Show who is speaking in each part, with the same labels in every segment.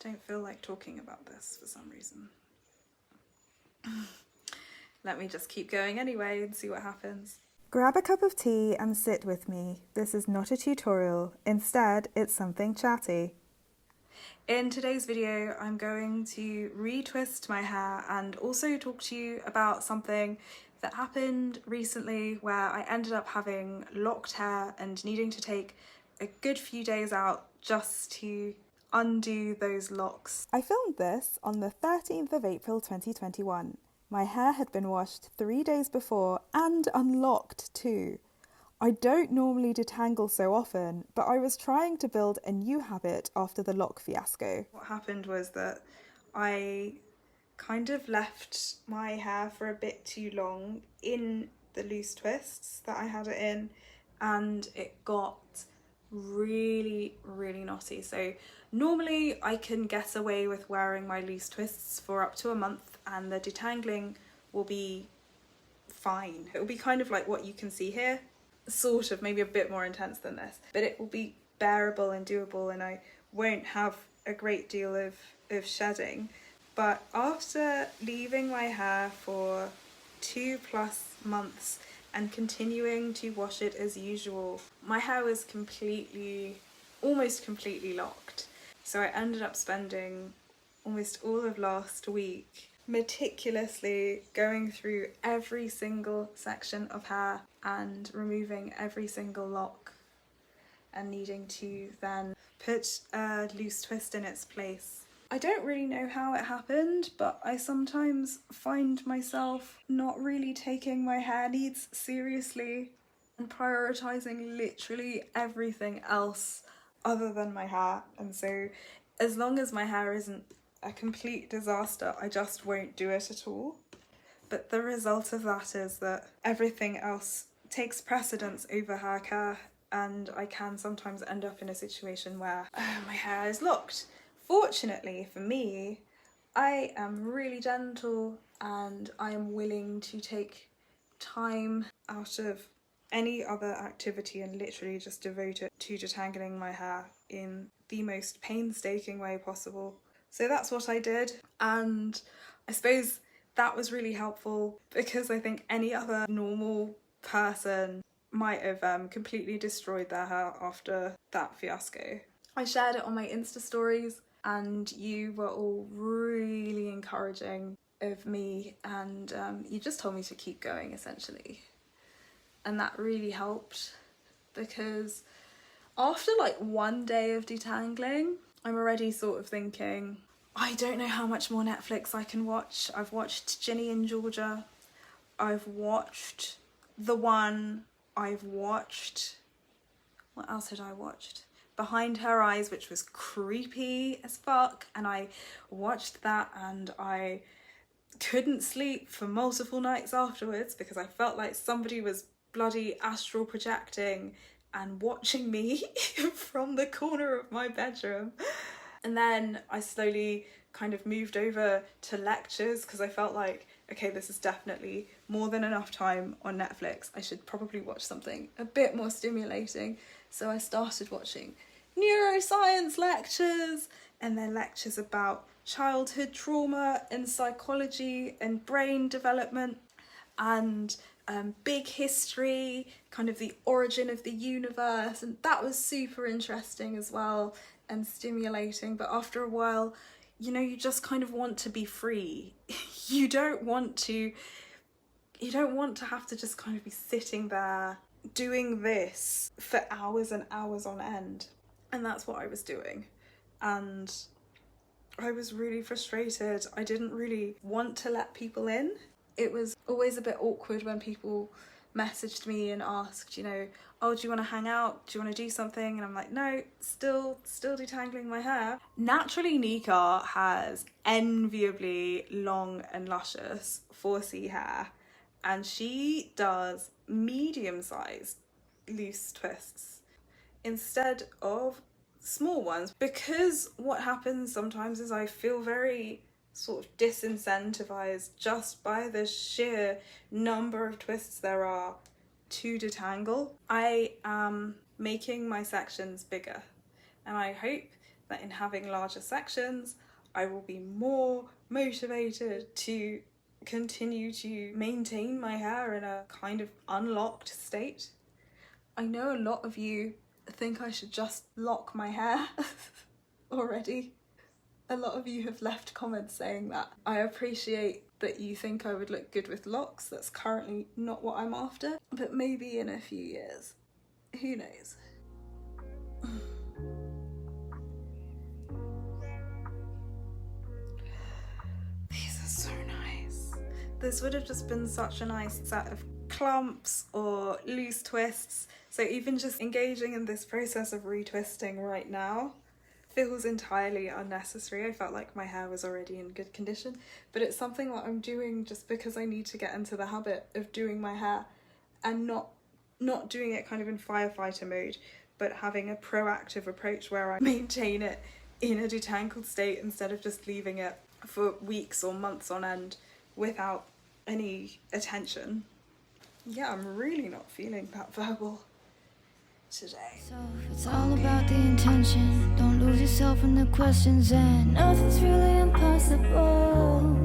Speaker 1: don't feel like talking about this for some reason. Let me just keep going anyway and see what happens.
Speaker 2: Grab a cup of tea and sit with me. This is not a tutorial. Instead, it's something chatty.
Speaker 1: In today's video, I'm going to retwist my hair and also talk to you about something that happened recently where I ended up having locked hair and needing to take a good few days out just to undo those locks.
Speaker 2: I filmed this on the 13th of April 2021. My hair had been washed 3 days before and unlocked too. I don't normally detangle so often, but I was trying to build a new habit after the lock fiasco.
Speaker 1: What happened was that I kind of left my hair for a bit too long in the loose twists that I had it in, and it got really knotty. So normally I can get away with wearing my loose twists for up to a month and the detangling will be fine. It will be kind of like what you can see here, sort of, maybe a bit more intense than this, but it will be bearable and doable and I won't have a great deal of shedding. But after leaving my hair for 2+ months and continuing to wash it as usual, my hair was almost completely locked. So I ended up spending almost all of last week meticulously going through every single section of hair and removing every single lock and needing to then put a loose twist in its place. I don't really know how it happened, but I sometimes find myself not really taking my hair needs seriously and prioritising literally everything else other than my hair. And so as long as my hair isn't a complete disaster, I just won't do it at all. But the result of that is that everything else takes precedence over hair care, and I can sometimes end up in a situation where my hair is locked. Fortunately for me, I am really gentle and I am willing to take time out of any other activity and literally just devote it to detangling my hair in the most painstaking way possible. So that's what I did, and I suppose that was really helpful because I think any other normal person might have completely destroyed their hair after that fiasco. I shared it on my Insta stories and you were all really encouraging of me, and you just told me to keep going essentially. And that really helped because after like one day of detangling, I'm already sort of thinking, I don't know how much more Netflix I can watch. I've watched Ginny and Georgia. I've watched The One. I've watched... what else had I watched? Behind Her Eyes, which was creepy as fuck. And I watched that and I couldn't sleep for multiple nights afterwards because I felt like somebody was bloody astral projecting and watching me from the corner of my bedroom. And then I slowly kind of moved over to lectures because I felt like, okay, this is definitely more than enough time on Netflix. I should probably watch something a bit more stimulating. So I started watching neuroscience lectures and then lectures about childhood trauma and psychology and brain development and big history, kind of the origin of the universe, and that was super interesting as well and stimulating. But after a while, you know, you just kind of want to be free. You don't want to have to just kind of be sitting there doing this for hours and hours on end. And that's what I was doing. And I was really frustrated. I didn't really want to let people in. It was always a bit awkward when people messaged me and asked, you know, oh, do you want to hang out? Do you want to do something? And I'm like, no, still detangling my hair. Naturally, Nika has enviably long and luscious 4C hair, and she does medium-sized loose twists instead of small ones, because what happens sometimes is I feel very sort of disincentivized just by the sheer number of twists there are to detangle. I am making my sections bigger, and I hope that in having larger sections, I will be more motivated to continue to maintain my hair in a kind of unlocked state. I know a lot of you think I should just lock my hair already. A lot of you have left comments saying that. I appreciate that you think I would look good with locks. That's currently not what I'm after, but maybe in a few years. Who knows? These are so nice. This would have just been such a nice set of clumps or loose twists. So even just engaging in this process of retwisting right now feels entirely unnecessary. I felt like my hair was already in good condition, but it's something that I'm doing just because I need to get into the habit of doing my hair and not doing it kind of in firefighter mode, but having a proactive approach where I maintain it in a detangled state instead of just leaving it for weeks or months on end without any attention. Yeah, I'm really not feeling that verbal today.
Speaker 3: So it's all about the intention. Don't lose yourself in the questions, and nothing's really impossible.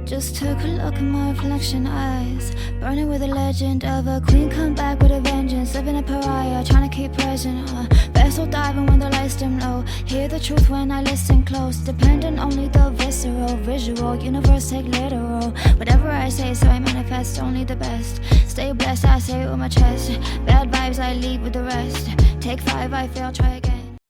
Speaker 3: Just took a look at my reflection eyes, burning with a legend of a queen come back with a vengeance, living a pariah, trying to keep present. Vessel diving when the lights dim low. Hear the truth when I listen close. Dependent only the visceral, visual, universe take literal. Whatever I say, so I manifest only the best. Stay blessed, I say it with my chest. Bad vibes, I leave with the rest. Take 5, I fail, try again.